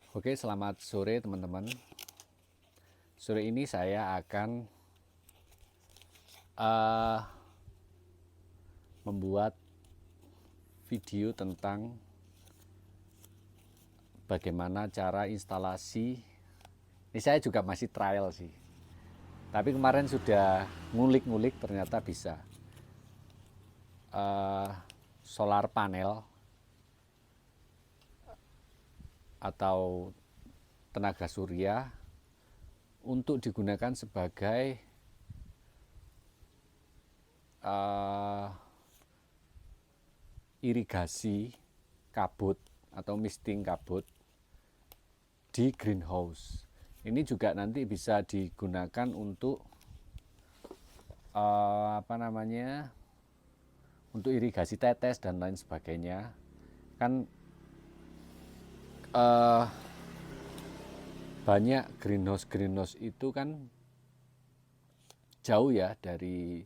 Oke, selamat sore teman-teman. Sore ini saya akan uh, membuat video tentang bagaimana cara instalasi. Ini saya juga masih trial sih. Tapi kemarin sudah ngulik-ngulik ternyata bisa. Solar panel atau tenaga surya untuk digunakan sebagai irigasi kabut atau misting kabut di greenhouse. Ini juga nanti bisa digunakan untuk untuk irigasi tetes dan lain sebagainya. Kan banyak greenhouse itu kan jauh ya dari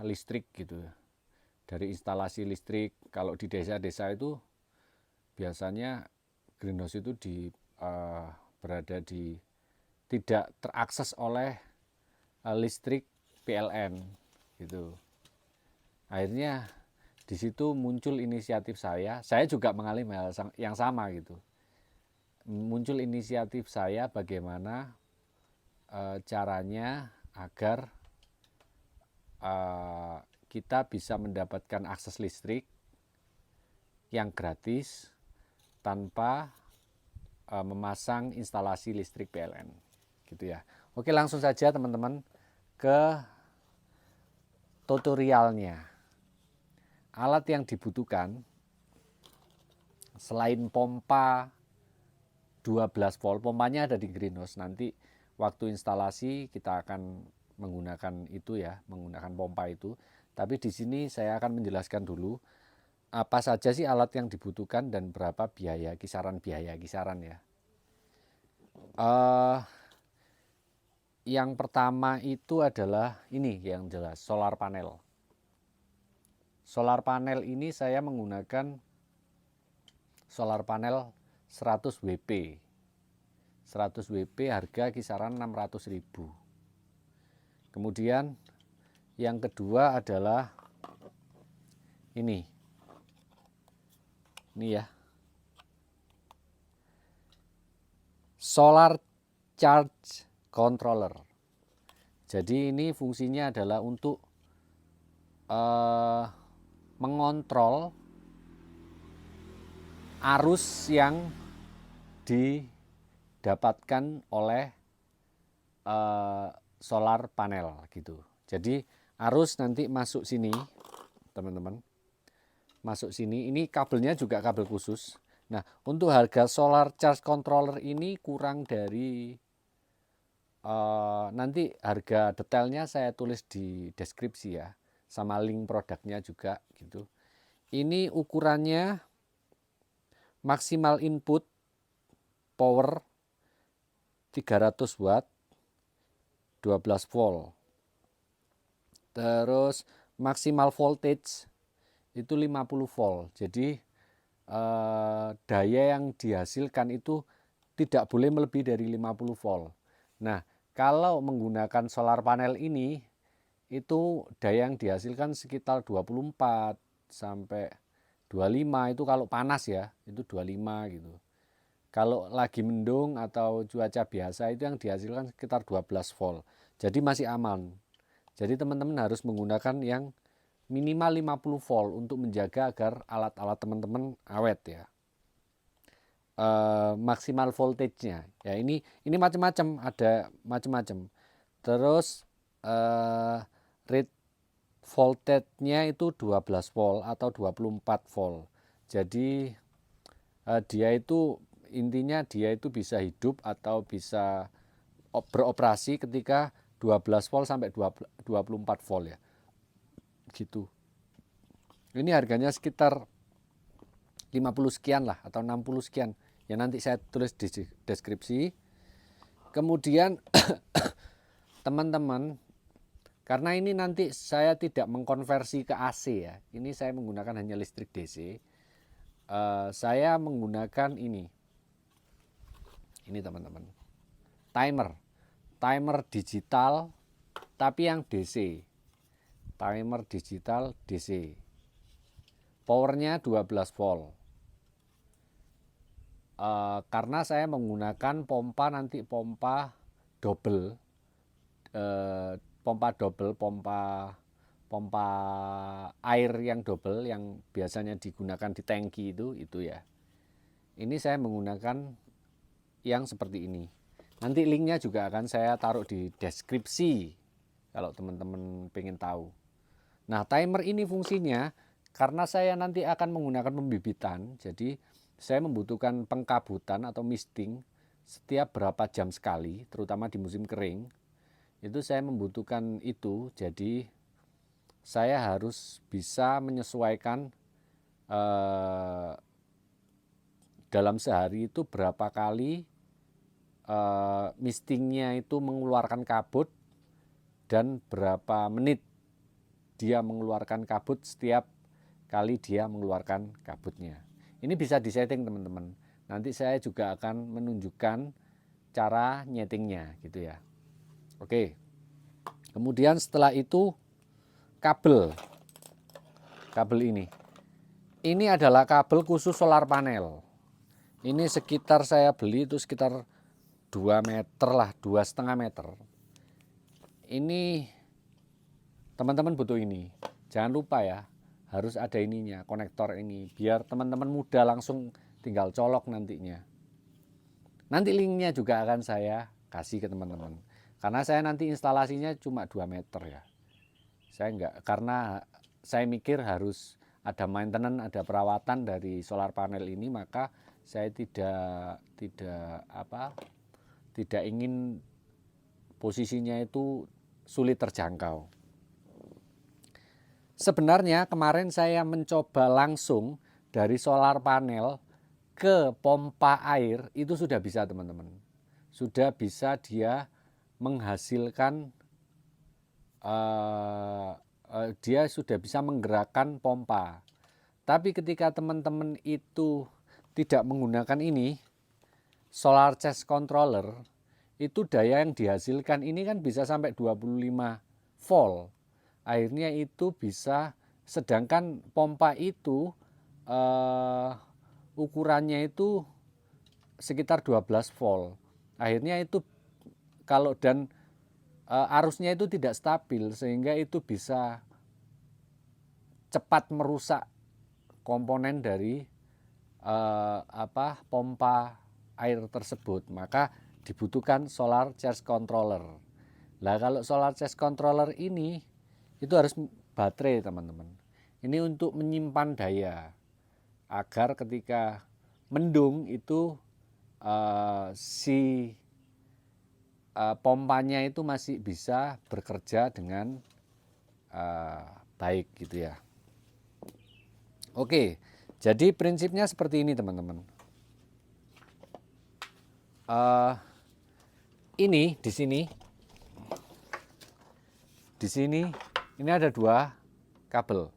listrik gitu ya, dari instalasi listrik. Kalau di desa-desa itu biasanya greenhouse itu berada di tidak terakses oleh listrik PLN gitu. Akhirnya di situ muncul inisiatif saya juga mengalami hal yang sama gitu. Muncul inisiatif saya bagaimana caranya agar kita bisa mendapatkan akses listrik yang gratis tanpa memasang instalasi listrik PLN gitu ya. Oke, langsung saja teman-teman ke tutorialnya. Alat yang dibutuhkan selain pompa 12 volt, pompanya ada di greenhouse. Nanti waktu instalasi kita akan menggunakan itu ya, menggunakan pompa itu. Tapi di sini saya akan menjelaskan dulu apa saja sih alat yang dibutuhkan dan berapa biaya, kisaran ya. Yang pertama itu adalah ini yang jelas, solar panel. Solar panel ini saya menggunakan solar panel 100 WP. 100 WP harga kisaran 600.000. Kemudian yang kedua adalah ini ya, solar charge controller. Jadi ini fungsinya adalah untuk mengontrol arus yang didapatkan oleh solar panel gitu. Jadi arus nanti masuk sini teman-teman, masuk sini. Ini kabelnya juga kabel khusus. Nah, untuk harga solar charge controller ini kurang dari nanti harga detailnya saya tulis di deskripsi ya, sama link produknya juga gitu. Ini ukurannya maksimal input power 300 watt 12 volt. Terus maksimal voltage itu 50 volt. Jadi daya yang dihasilkan itu tidak boleh melebihi dari 50 volt. Nah, kalau menggunakan solar panel ini itu daya yang dihasilkan sekitar 24 sampai 25 itu kalau panas ya, itu 25 gitu. Kalau lagi mendung atau cuaca biasa itu yang dihasilkan sekitar 12 volt. Jadi masih aman. Jadi teman-teman harus menggunakan yang minimal 50 volt untuk menjaga agar alat-alat teman-teman awet ya. Maksimal voltage-nya ya, ini macam-macam, ada macam-macam. Terus rate voltage-nya itu 12 volt atau 24 volt. Jadi dia itu intinya dia itu bisa hidup atau bisa beroperasi ketika 12 volt sampai 24 volt ya. Gitu. Ini harganya sekitar 50 sekian lah atau 60 sekian. Ya nanti saya tulis di deskripsi. Kemudian teman-teman, karena ini nanti saya tidak mengkonversi ke AC ya. Ini saya menggunakan hanya listrik DC. saya menggunakan ini teman-teman, timer digital tapi yang DC, timer digital DC, powernya 12 volt. Karena saya menggunakan pompa double, pompa air yang double yang biasanya digunakan di tangki itu ya. Ini saya menggunakan yang seperti ini. Nanti linknya juga akan saya taruh di deskripsi kalau teman-teman pengen tahu. Nah, timer ini fungsinya karena saya nanti akan menggunakan pembibitan, jadi saya membutuhkan pengkabutan atau misting setiap berapa jam sekali, terutama di musim kering. Itu saya membutuhkan itu, jadi saya harus bisa menyesuaikan dalam sehari itu berapa kali mistingnya itu mengeluarkan kabut dan berapa menit dia mengeluarkan kabut setiap kali dia mengeluarkan kabutnya. Ini bisa disetting teman-teman. Nanti saya juga akan menunjukkan cara nyetingnya gitu ya. Oke. Kemudian setelah itu kabel ini. Ini adalah kabel khusus solar panel. Ini sekitar saya beli itu sekitar 2 meter lah, 2,5 meter. Ini teman-teman butuh ini. Jangan lupa ya, harus ada ininya, konektor ini, biar teman-teman mudah langsung tinggal colok nantinya. Nanti linknya juga akan saya kasih ke teman-teman. Karena saya nanti instalasinya cuma 2 meter ya. Saya enggak, karena saya mikir harus ada maintenance, ada perawatan dari solar panel ini, maka saya tidak ingin posisinya itu sulit terjangkau. Sebenarnya kemarin saya mencoba langsung dari solar panel ke pompa air itu sudah bisa teman-teman. Sudah bisa dia menghasilkan, dia sudah bisa menggerakkan pompa. Tapi ketika teman-teman itu tidak menggunakan ini, solar charge controller, itu daya yang dihasilkan ini kan bisa sampai 25 volt. Akhirnya itu bisa, sedangkan pompa itu ukurannya itu sekitar 12 volt. Akhirnya itu kalau dan arusnya itu tidak stabil sehingga itu bisa cepat merusak komponen dari pompa air tersebut. Maka dibutuhkan solar charge controller. Nah, kalau solar charge controller ini itu harus baterai teman-teman. Ini untuk menyimpan daya agar ketika mendung itu pompanya itu masih bisa bekerja dengan baik gitu ya. Oke, jadi prinsipnya seperti ini teman-teman. Ini di sini ini ada 2 kabel.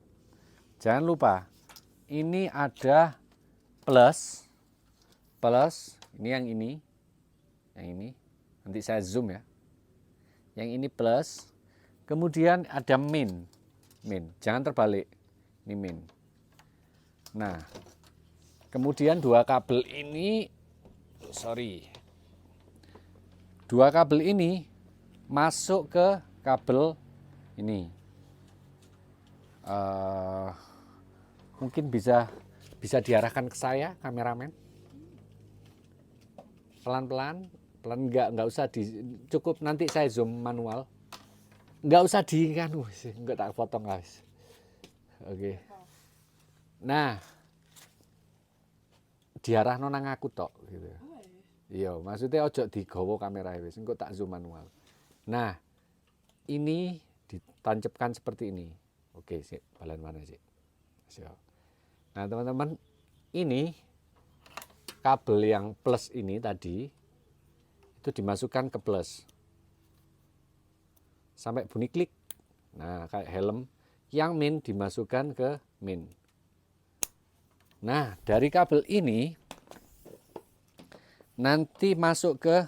Jangan lupa ini ada plus, ini yang ini nanti saya zoom ya. Yang ini plus, kemudian ada min, jangan terbalik, ini min. Nah, kemudian 2 kabel ini, 2 kabel ini masuk ke kabel ini. Mungkin bisa diarahkan ke saya, kameramen. Pelan-pelan, enggak usah cukup nanti saya zoom manual. Enggak usah enggak tak potong guys. Oke. Nah, diarahno nang aku tok gitu. Iya, maksudnya ojo digawa kamera wis, engko tak zoom manual. Nah, ini ditancapkan seperti ini. Oke, sip, balan mana sih? Siap. Nah, teman-teman, ini kabel yang plus ini tadi itu dimasukkan ke plus. Sampai bunyi klik. Nah, kayak helm. Yang min dimasukkan ke min. Nah, dari kabel ini nanti masuk ke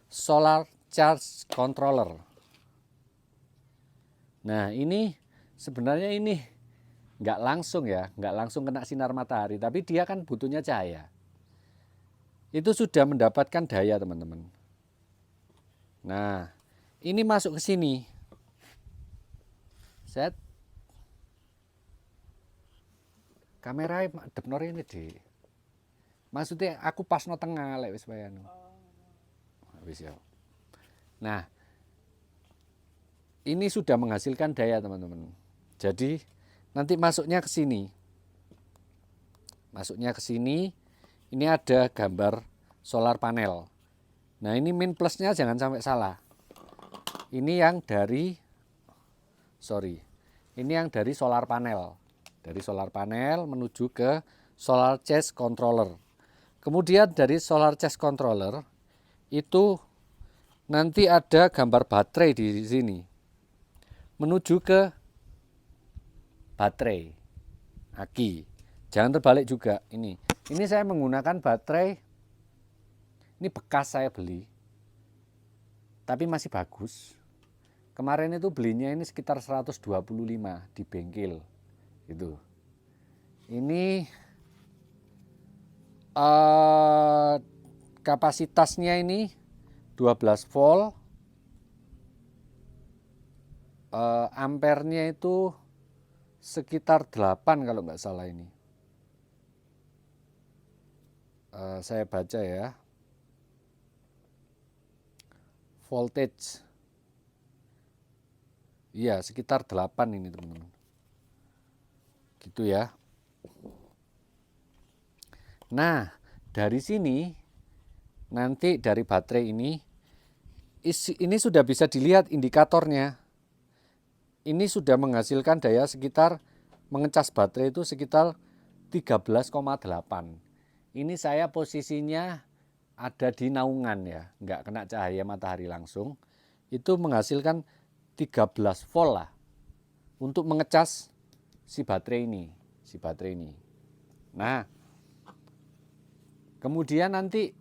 solar charge controller. Nah, ini sebenarnya ini nggak langsung ya, nggak langsung kena sinar matahari, tapi dia kan butuhnya cahaya. Itu sudah mendapatkan daya, teman-teman. Nah, ini masuk ke sini. Set. Kamera depnor ini deh. Maksudnya aku pas no tengah lek wis bayanu. Wis ya. Nah, ini sudah menghasilkan daya, teman-teman. Jadi nanti masuknya ke sini. Masuknya ke sini. Ini ada gambar solar panel. Nah, ini min plusnya jangan sampai salah. Ini yang dari Ini yang dari solar panel. Dari solar panel menuju ke solar charge controller. Kemudian dari solar charge controller itu nanti ada gambar baterai di sini. Menuju ke baterai aki. Jangan terbalik juga ini. Ini saya menggunakan baterai, ini bekas saya beli, tapi masih bagus. Kemarin itu belinya ini sekitar 125 di bengkel. Itu. Ini kapasitasnya ini 12 volt. Ampernya itu sekitar 8 kalau nggak salah ini. Saya baca ya. Voltage. Iya, sekitar 8 ini, teman-teman. Gitu ya. Nah, dari sini nanti dari baterai ini sudah bisa dilihat indikatornya. Ini sudah menghasilkan daya sekitar mengecas baterai itu sekitar 13,8. Ini saya posisinya ada di naungan ya, nggak kena cahaya matahari langsung. Itu menghasilkan 13 volt lah untuk mengecas si baterai ini. Nah, kemudian nanti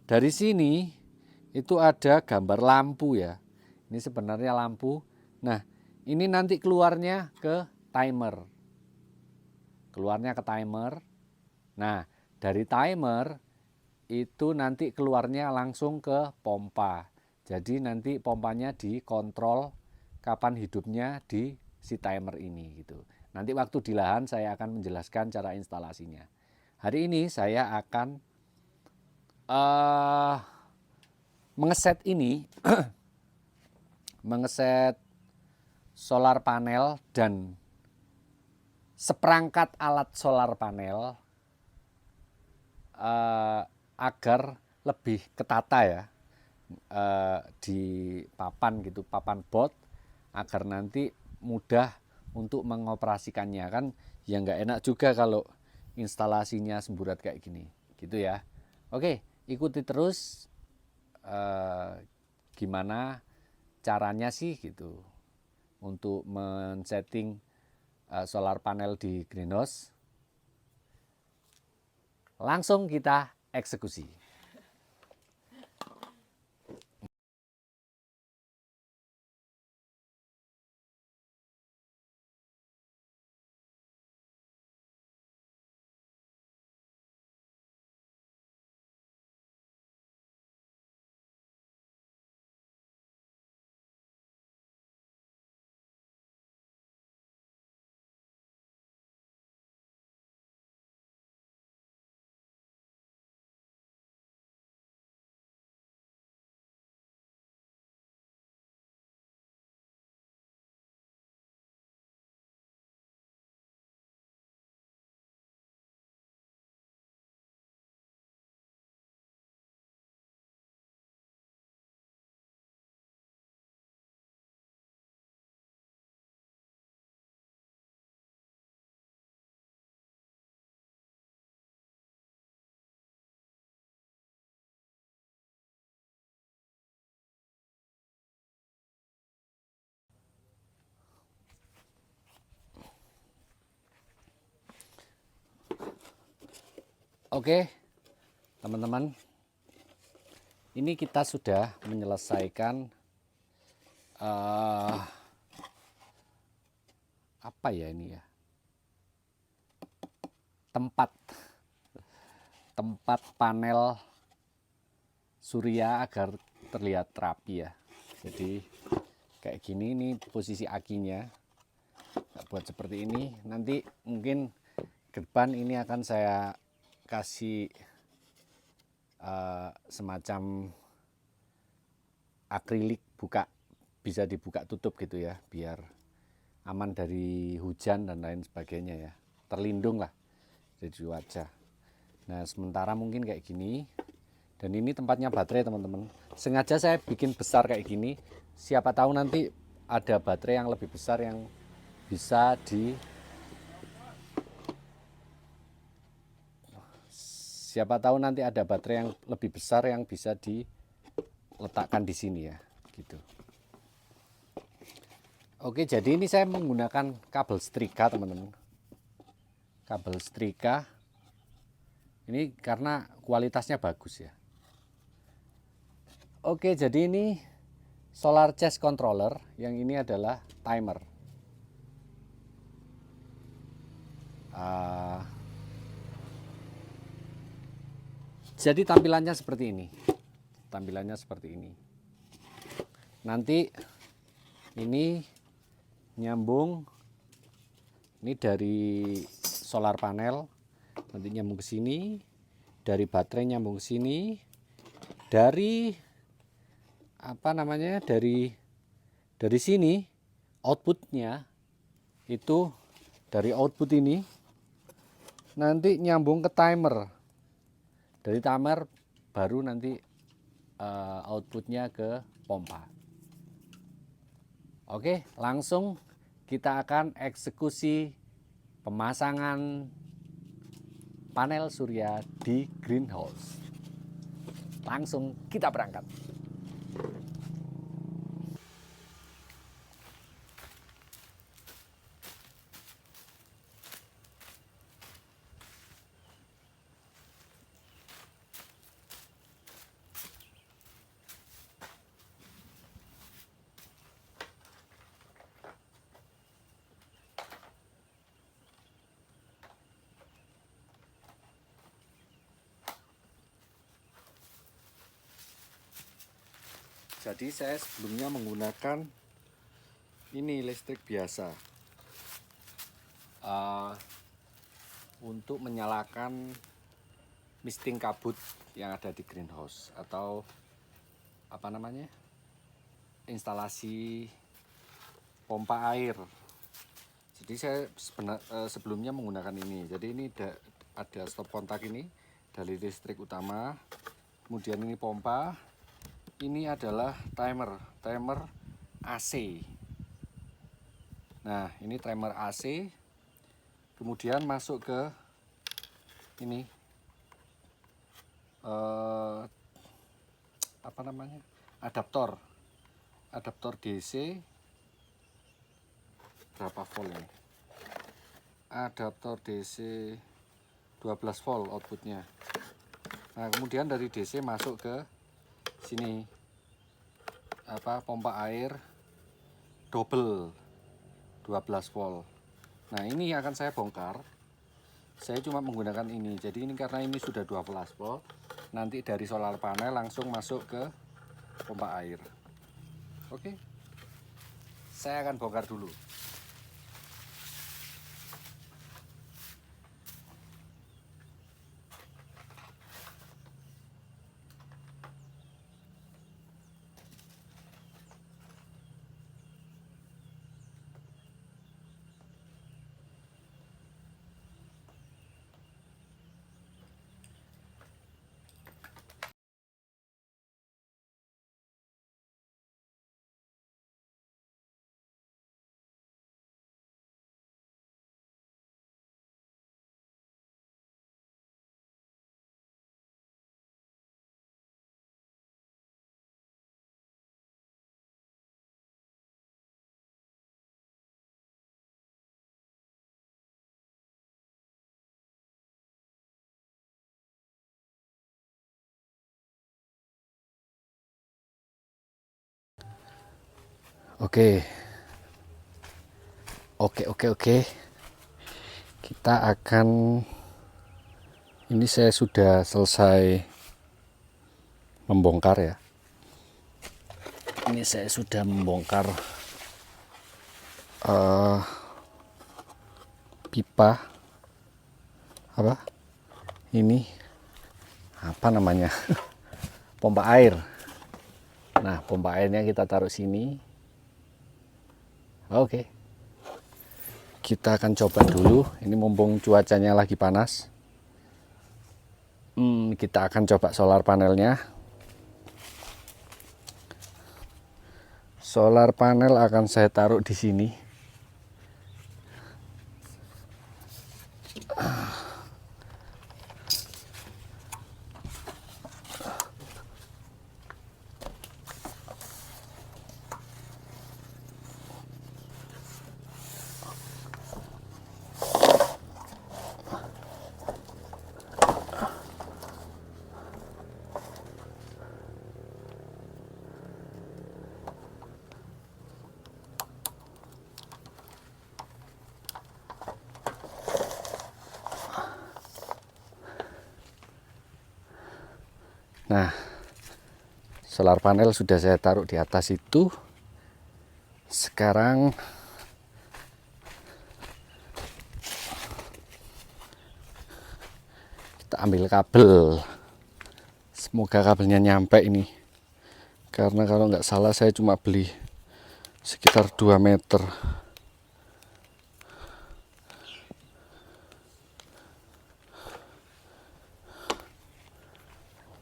dari sini itu ada gambar lampu ya. Ini sebenarnya lampu. Nah, ini nanti keluarnya ke timer. Nah, dari timer itu nanti keluarnya langsung ke pompa. Jadi nanti pompanya dikontrol kapan hidupnya di si timer ini gitu. Nanti waktu di lahan saya akan menjelaskan cara instalasinya. Hari ini saya akan mengeset ini, mengeset solar panel dan seperangkat alat solar panel agar lebih ketata ya, di papan gitu, papan board, agar nanti mudah untuk mengoperasikannya. Kan ya nggak enak juga kalau instalasinya semburat kayak gini gitu ya. Oke, ikuti terus gimana caranya sih gitu untuk men-setting solar panel di greenhouse. Langsung kita eksekusi. Oke, teman-teman, ini kita sudah menyelesaikan apa ya ini ya, tempat panel surya agar terlihat rapi ya. Jadi kayak gini, ini posisi akinya. Buat seperti ini, nanti mungkin ke depan ini akan saya kasih semacam akrilik buka, bisa dibuka tutup gitu ya, biar aman dari hujan dan lain sebagainya ya, terlindung lah dari cuaca. Nah sementara mungkin kayak gini, dan ini tempatnya baterai teman-teman. Sengaja saya bikin besar kayak gini, siapa tahu nanti ada baterai yang lebih besar yang bisa siapa tahu nanti ada baterai yang lebih besar yang bisa diletakkan di sini ya, gitu. Oke, jadi ini saya menggunakan kabel setrika teman-teman. Kabel setrika ini karena kualitasnya bagus ya. Oke, jadi ini solar charge controller, yang ini adalah timer. Jadi tampilannya seperti ini. Tampilannya seperti ini. Nanti ini nyambung, ini dari solar panel, nanti nyambung ke sini, dari baterai nyambung ke sini, dari apa namanya, dari sini outputnya itu, dari output ini nanti nyambung ke timer, dari timer baru nanti outputnya ke pompa. Oke, langsung kita akan eksekusi pemasangan panel surya di greenhouse. Langsung kita berangkat. Jadi saya sebelumnya menggunakan ini listrik biasa untuk menyalakan misting kabut yang ada di greenhouse, atau apa namanya, instalasi pompa air. Jadi saya sebelumnya menggunakan ini. Jadi ini ada stop kontak ini dari listrik utama, kemudian ini pompa. Ini adalah timer AC. Nah, ini timer AC. Kemudian masuk ke ini apa namanya? Adaptor DC. Berapa volt ini? Adaptor DC 12 volt outputnya. Nah, kemudian dari DC masuk ke sini pompa air double 12 volt. Nah, ini akan saya bongkar. Saya cuma menggunakan ini. Jadi ini karena ini sudah 12 volt, nanti dari solar panel langsung masuk ke pompa air. Oke. Saya akan bongkar dulu. Oke. Oke. Kita akan, ini saya sudah selesai membongkar ya. Ini saya sudah membongkar pipa apa? Ini apa namanya? Pompa air. Nah, pompa airnya kita taruh sini. Oke. Kita akan coba dulu. Ini mumpung cuacanya lagi panas. Kita akan coba solar panelnya. Solar panel akan saya taruh di sini. Nah, solar panel sudah saya taruh di atas itu. Sekarang kita ambil kabel. Semoga kabelnya nyampe ini. Karena kalau nggak salah saya cuma beli sekitar 2 meter.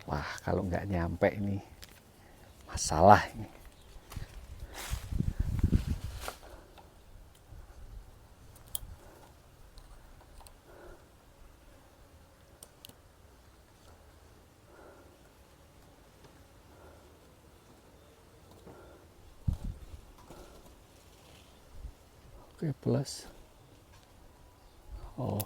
Wah, kalau nggak nyampe ini masalah ini. Oke, plus. Oh.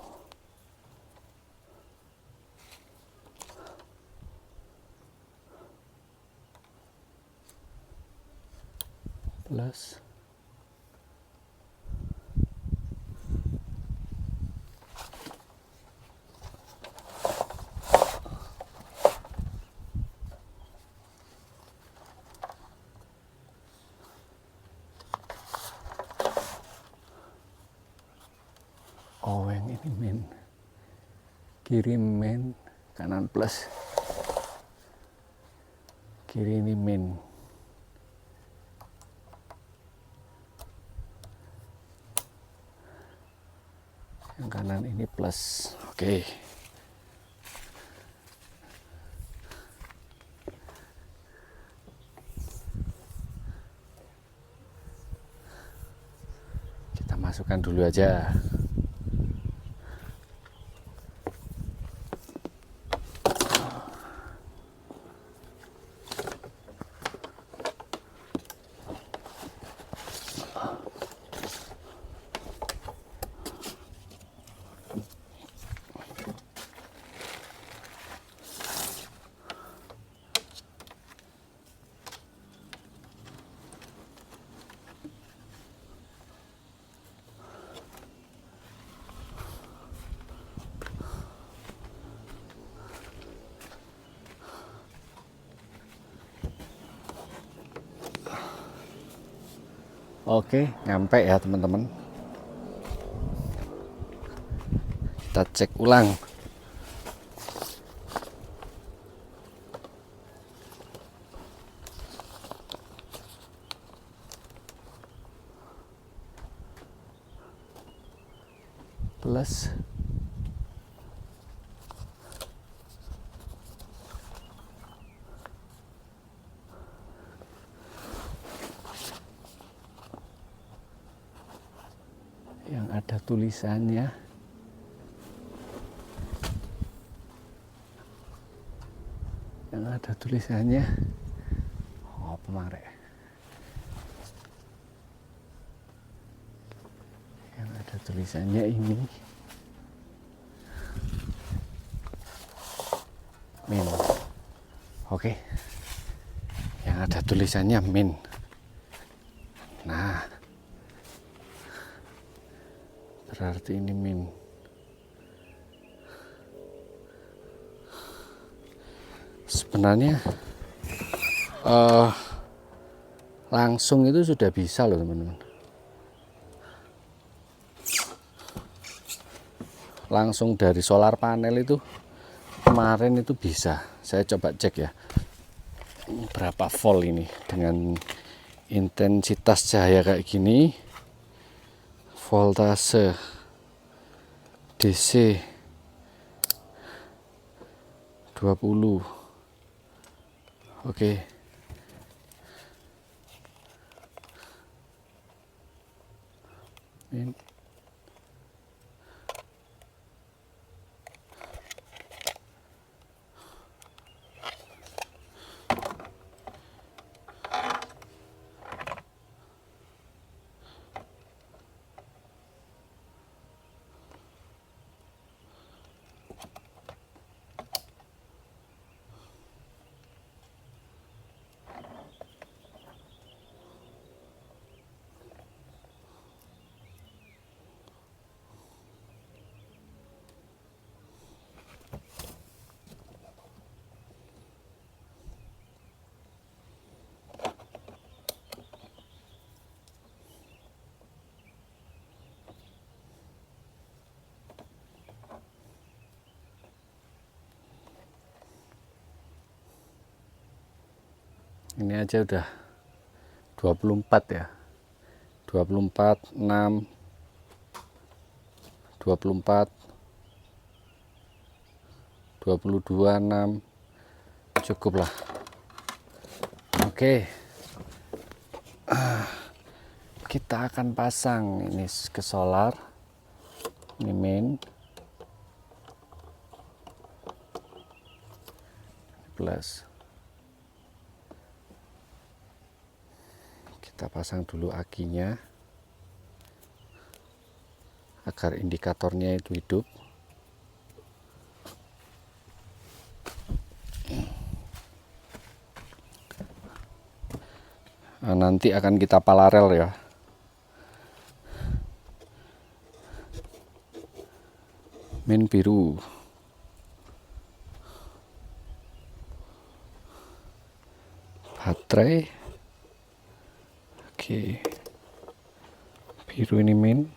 Plus. Oh, yang ini min. Kiri min, kanan plus. Kiri ini min. Yang kanan ini plus. Oke. Kita masukkan dulu aja. Oke, nyampe ya teman-teman. Kita cek ulang. Plus. Yang ada tulisannya. Yang ada tulisannya. Oh, pemarek. Yang ada tulisannya ini. Min. Oke. Yang ada tulisannya min. berarti ini min. Sebenarnya langsung itu sudah bisa loh teman-teman, langsung dari solar panel itu kemarin itu bisa. Saya coba cek ya berapa volt ini dengan intensitas cahaya kayak gini, voltase DC 20. Oke. Ini ini aja udah 24 ya, 24 6 24 22 6 cukup lah. Oke, kita akan pasang ini ke solar, ini main plus. Kita pasang dulu akinya agar indikatornya itu hidup. Nah, nanti akan kita paralel ya. Main biru. Baterai. Oke. Biru ini main.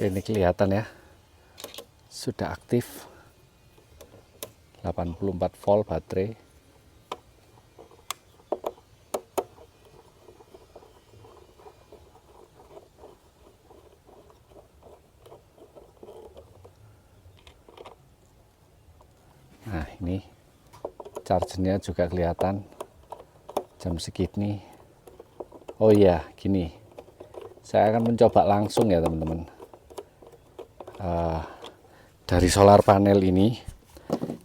Ini kelihatan ya, sudah aktif 84 volt baterai. Nah, ini chargernya juga kelihatan jam segini. Oh iya, gini, saya akan mencoba langsung ya teman-teman. Dari solar panel ini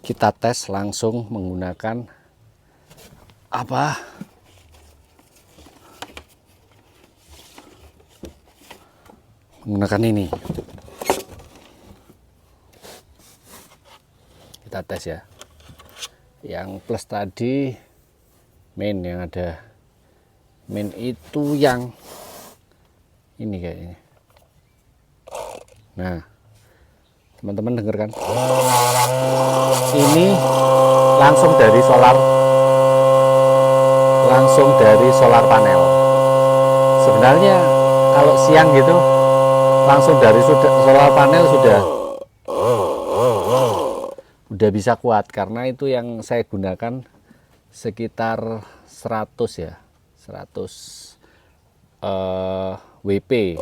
kita tes langsung menggunakan apa menggunakan ini. Kita tes ya. Yang plus tadi main, yang ada main itu yang ini kayaknya. Nah, teman-teman dengarkan. Ini langsung dari solar panel. Sebenarnya kalau siang gitu langsung dari solar panel sudah bisa kuat, karena itu yang saya gunakan sekitar 100 ya, 100 WP.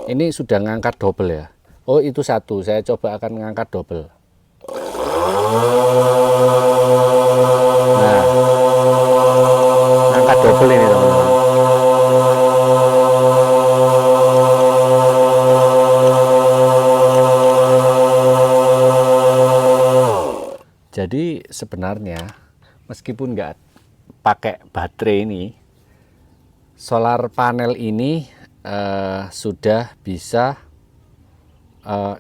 Ini sudah ngangkat double ya. Oh, itu satu, saya coba akan ngangkat double. Nah, ngangkat double ini teman-teman. Jadi sebenarnya meskipun nggak pakai baterai ini, solar panel ini sudah bisa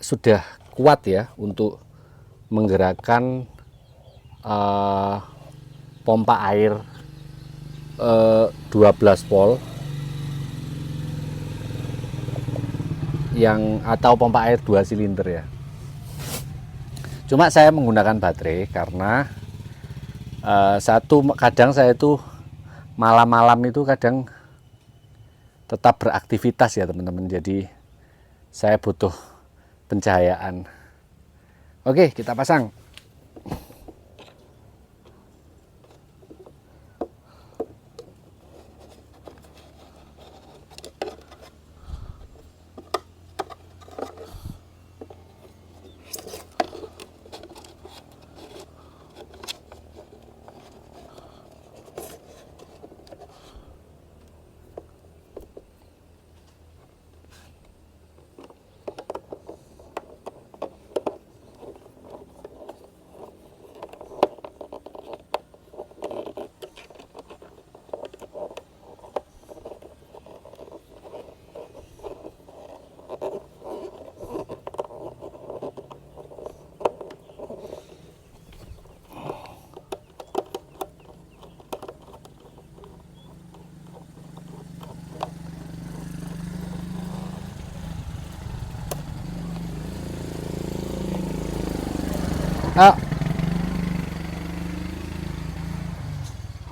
sudah kuat ya untuk menggerakkan pompa air 12 volt atau pompa air 2 silinder ya. Cuma saya menggunakan baterai karena kadang saya itu malam-malam itu kadang tetap beraktivitas ya teman-teman, jadi saya butuh pencahayaan. Oke, kita pasang.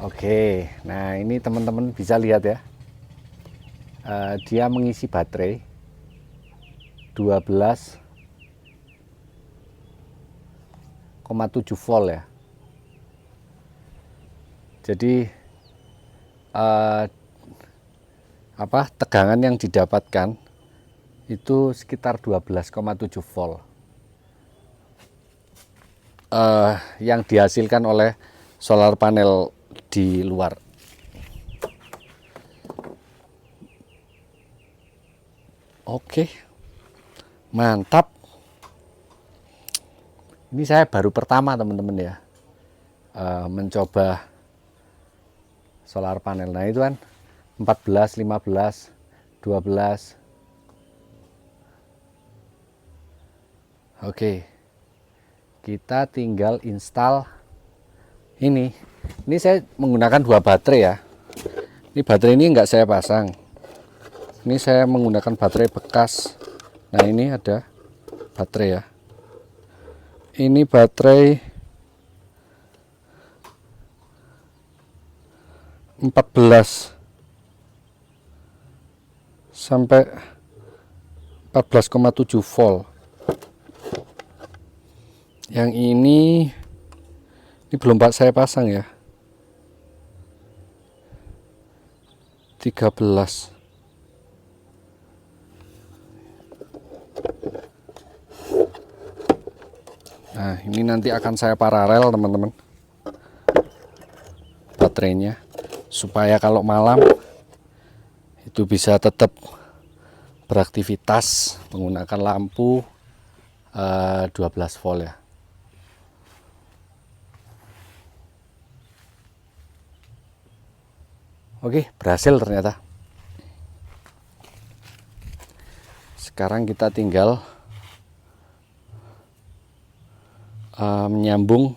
Oke, nah ini teman-teman bisa lihat ya, dia mengisi baterai 12,7 volt ya. Jadi tegangan yang didapatkan itu sekitar 12,7 volt yang dihasilkan oleh solar panel di luar. Oke, mantap. Ini saya baru pertama teman-teman ya mencoba solar panel. Nah itu kan 14, 15, 12. Oke, kita tinggal install ini. Ini saya menggunakan 2 baterai ya. Ini baterai ini enggak saya pasang. Ini saya menggunakan baterai bekas. Nah ini ada baterai ya. Ini baterai 14 sampai 14,7 volt. Yang ini belum saya pasang ya. 13. Nah, ini nanti akan saya paralel teman-teman baterainya, supaya kalau malam itu bisa tetap beraktivitas menggunakan lampu 12 volt ya. Oke, berhasil ternyata. Sekarang kita tinggal menyambung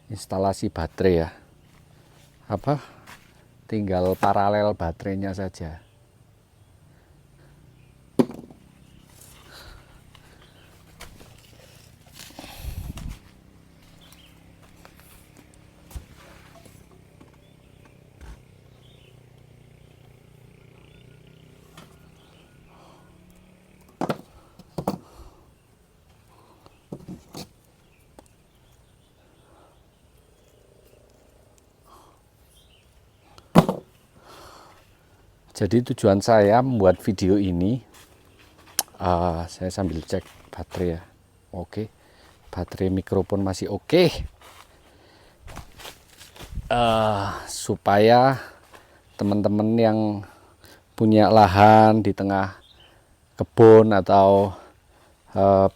instalasi baterai ya. Tinggal paralel baterainya saja. Jadi tujuan saya membuat video ini, saya sambil cek baterai ya. Oke, baterai mikrofon masih oke. Supaya teman-teman yang punya lahan di tengah kebun atau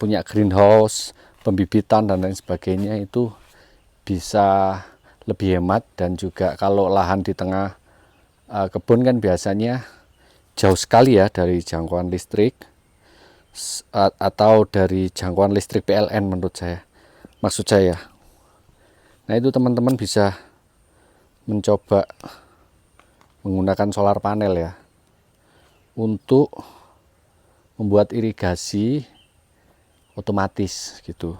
punya greenhouse, pembibitan dan lain sebagainya itu bisa lebih hemat. Dan juga kalau lahan di tengah kebun kan biasanya jauh sekali ya dari jangkauan listrik atau dari jangkauan listrik PLN maksud saya. Nah itu teman-teman bisa mencoba menggunakan solar panel ya untuk membuat irigasi otomatis gitu.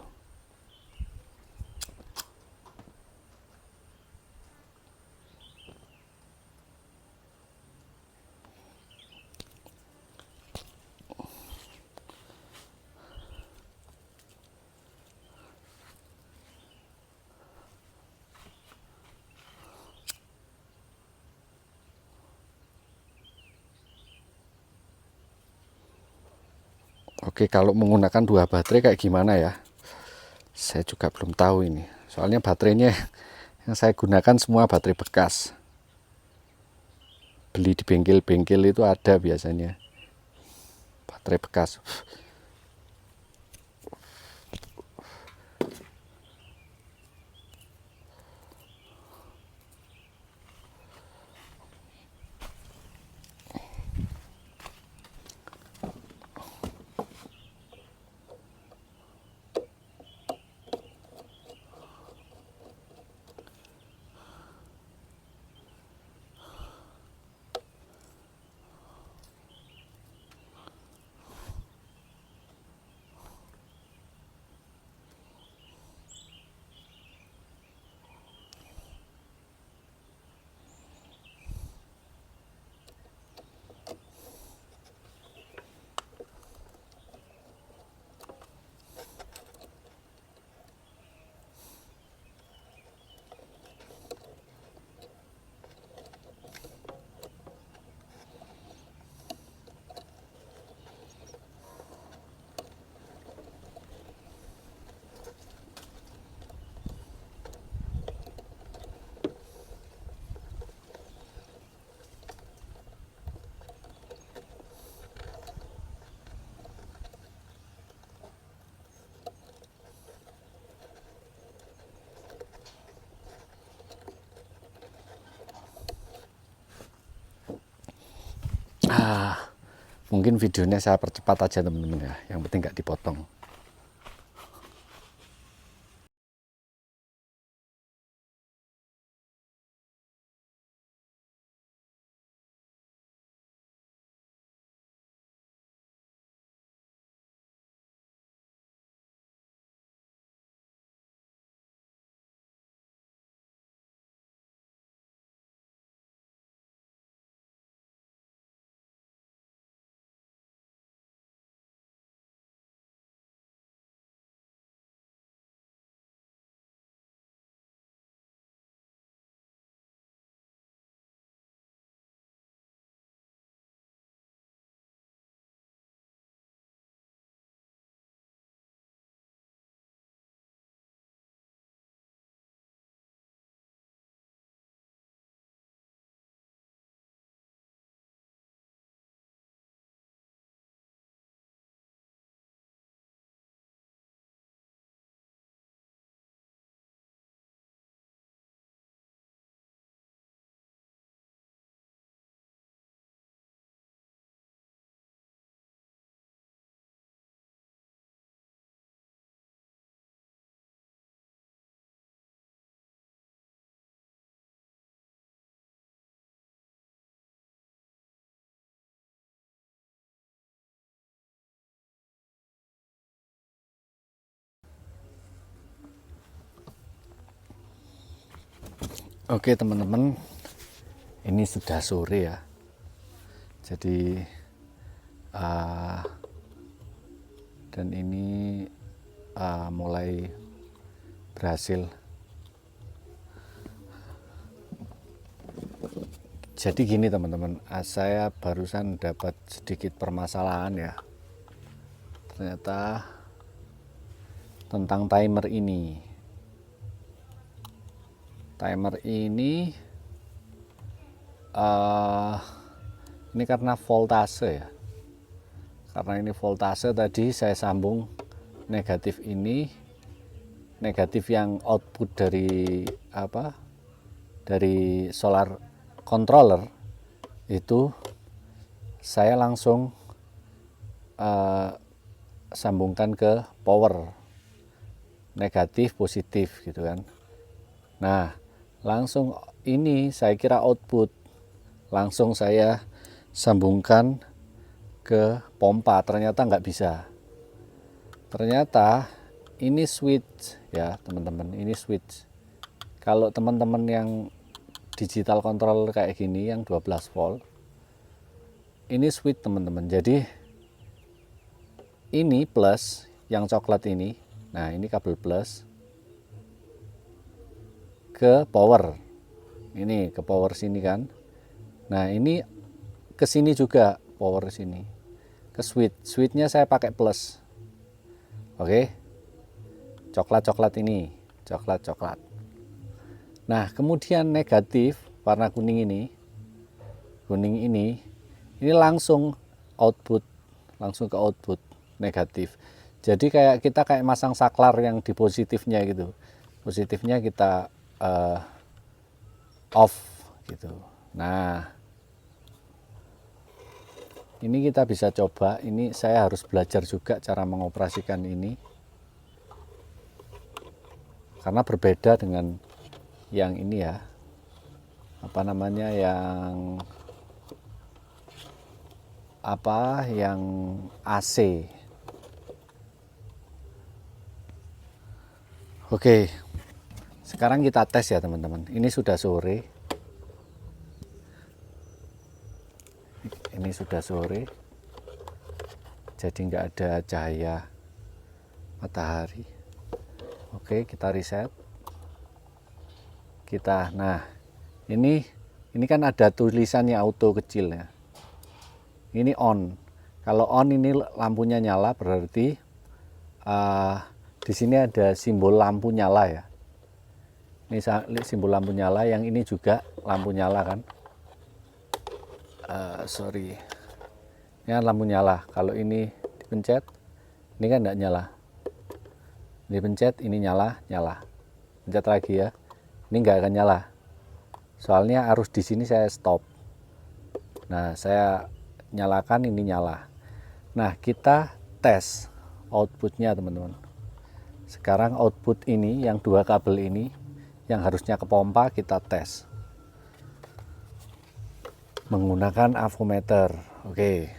Oke, kalau menggunakan 2 baterai kayak gimana ya? Saya juga belum tahu ini. Soalnya baterainya yang saya gunakan semua baterai bekas. Beli di bengkel-bengkel itu ada biasanya baterai bekas. Mungkin videonya saya percepat aja teman-teman ya. Yang penting nggak dipotong. Oke teman-teman, ini sudah sore ya. Jadi dan ini mulai berhasil. Jadi gini teman-teman, saya barusan dapat sedikit permasalahan ya. Ternyata tentang timer ini. Timer ini karena voltase ya. Karena ini voltase tadi saya sambung negatif ini, negatif yang output dari dari solar controller itu saya langsung sambungkan ke power, negatif positif gitu kan. Nah langsung ini saya kira output, langsung saya sambungkan ke pompa, ternyata nggak bisa. Ternyata ini switch ya teman-teman, ini switch. Kalau teman-teman yang digital control kayak gini yang 12 volt, ini switch teman-teman. Jadi ini plus yang coklat ini, nah ini kabel plus ke power, ini ke power sini kan. Nah ini ke sini juga power sini, ke switchnya saya pakai plus. Oke, coklat ini, coklat. Nah kemudian negatif warna kuning ini langsung output, langsung ke output negatif. Jadi kayak kita masang saklar yang di positifnya gitu, positifnya kita off gitu. Nah ini kita bisa coba, ini saya harus belajar juga cara mengoperasikan ini karena berbeda dengan yang ini ya, apa namanya, yang AC. Oke, sekarang kita tes ya teman-teman. Ini sudah sore. Ini sudah sore. Jadi nggak ada cahaya matahari. Oke, kita reset. Nah, ini kan ada tulisannya auto kecil ya. Ini on. Kalau on ini lampunya nyala, berarti di sini ada simbol lampu nyala ya. Ini simbol lampu nyala, yang ini juga lampu nyala kan. Sorry, ini kan lampu nyala. Kalau ini dipencet, ini kan enggak nyala. Dipencet, ini nyala. Pencet lagi ya, ini enggak akan nyala. Soalnya arus di sini saya stop. Nah, saya nyalakan, ini nyala. Nah, kita tes outputnya teman-teman. Sekarang output ini, yang dua kabel ini, yang harusnya ke pompa, kita tes menggunakan avometer. Oke.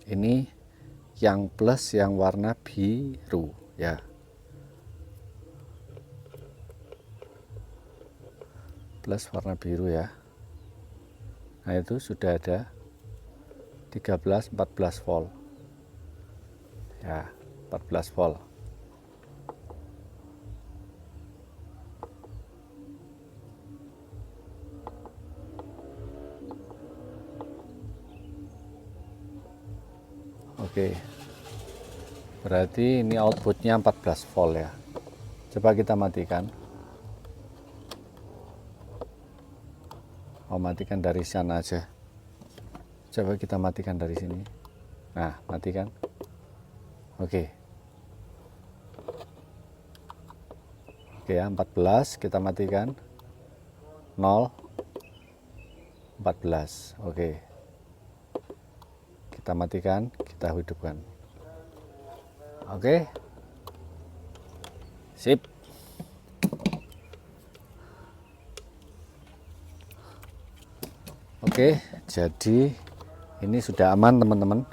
Ini yang plus yang warna biru ya. Plus warna biru ya. Nah, itu sudah ada 13-14 volt. Ya, 14 volt. Oke. Berarti ini outputnya 14 volt ya. Coba kita matikan. Matikan dari sana aja. Coba kita matikan dari sini. Nah, matikan. Oke. Oke ya, 14 kita matikan. 0 14. Oke. Kita matikan, kita hidupkan. Oke. Sip. Oke, jadi ini sudah aman teman-teman.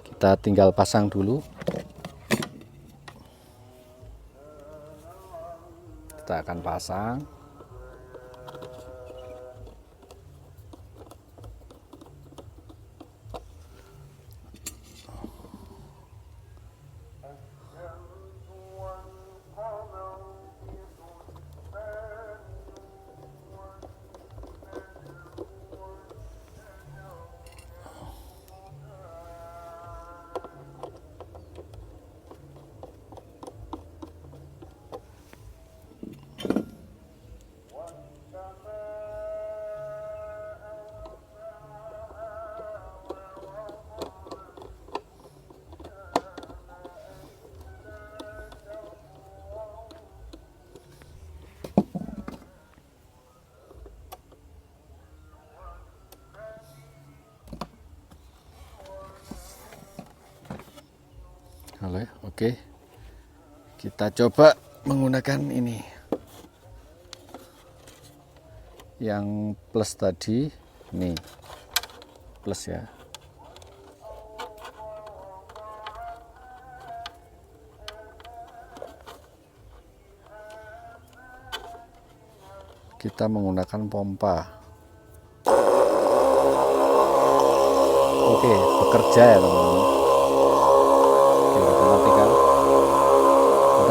Kita tinggal pasang dulu. kita akan pasang. Oke, kita coba menggunakan ini yang plus tadi, nih plus ya. Kita menggunakan pompa. Oke, bekerja ya teman-teman.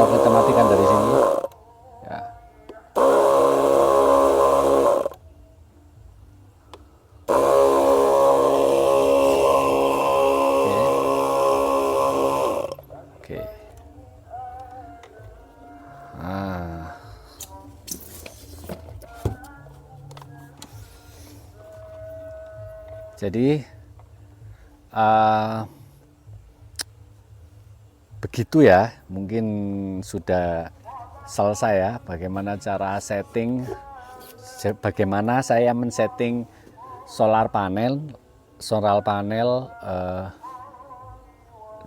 Kita matikan dari sini ya. Oke. Jadi begitu ya, mungkin sudah selesai ya bagaimana cara setting, bagaimana saya men-setting solar panel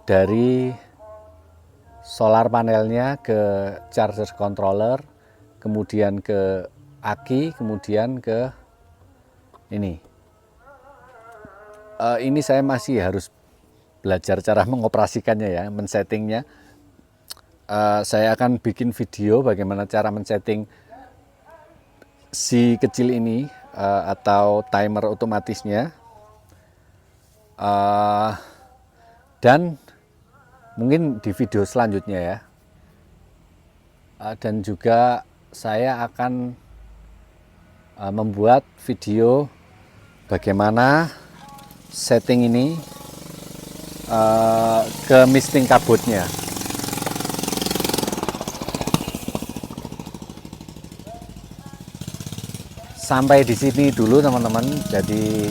dari solar panelnya ke charger controller, kemudian ke aki, kemudian ke ini. Ini saya masih harus belajar cara mengoperasikannya ya, men-settingnya. Saya akan bikin video bagaimana cara men-setting si kecil ini atau timer otomatisnya, dan mungkin di video selanjutnya ya. Dan juga saya akan membuat video bagaimana setting ini ke misting kabutnya. Sampai di sini dulu teman-teman. Jadi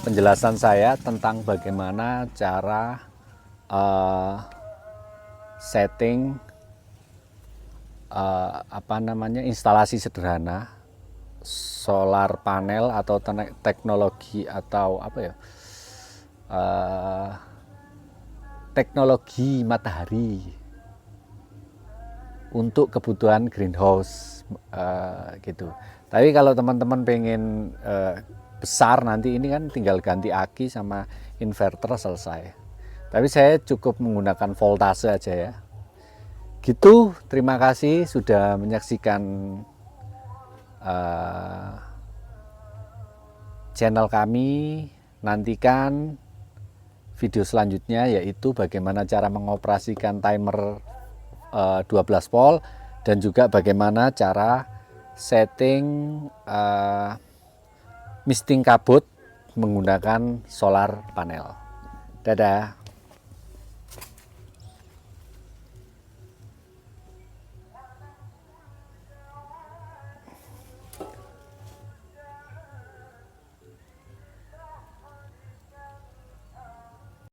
penjelasan saya tentang bagaimana cara setting instalasi sederhana solar panel atau teknologi atau teknologi matahari untuk kebutuhan greenhouse gitu. Tapi kalau teman-teman pengen besar nanti, ini kan tinggal ganti aki sama inverter selesai. Tapi saya cukup menggunakan voltase aja ya. Gitu, terima kasih sudah menyaksikan channel kami. Nantikan video selanjutnya, yaitu bagaimana cara mengoperasikan timer 12 volt dan juga bagaimana cara setting misting kabut menggunakan solar panel. Dadah.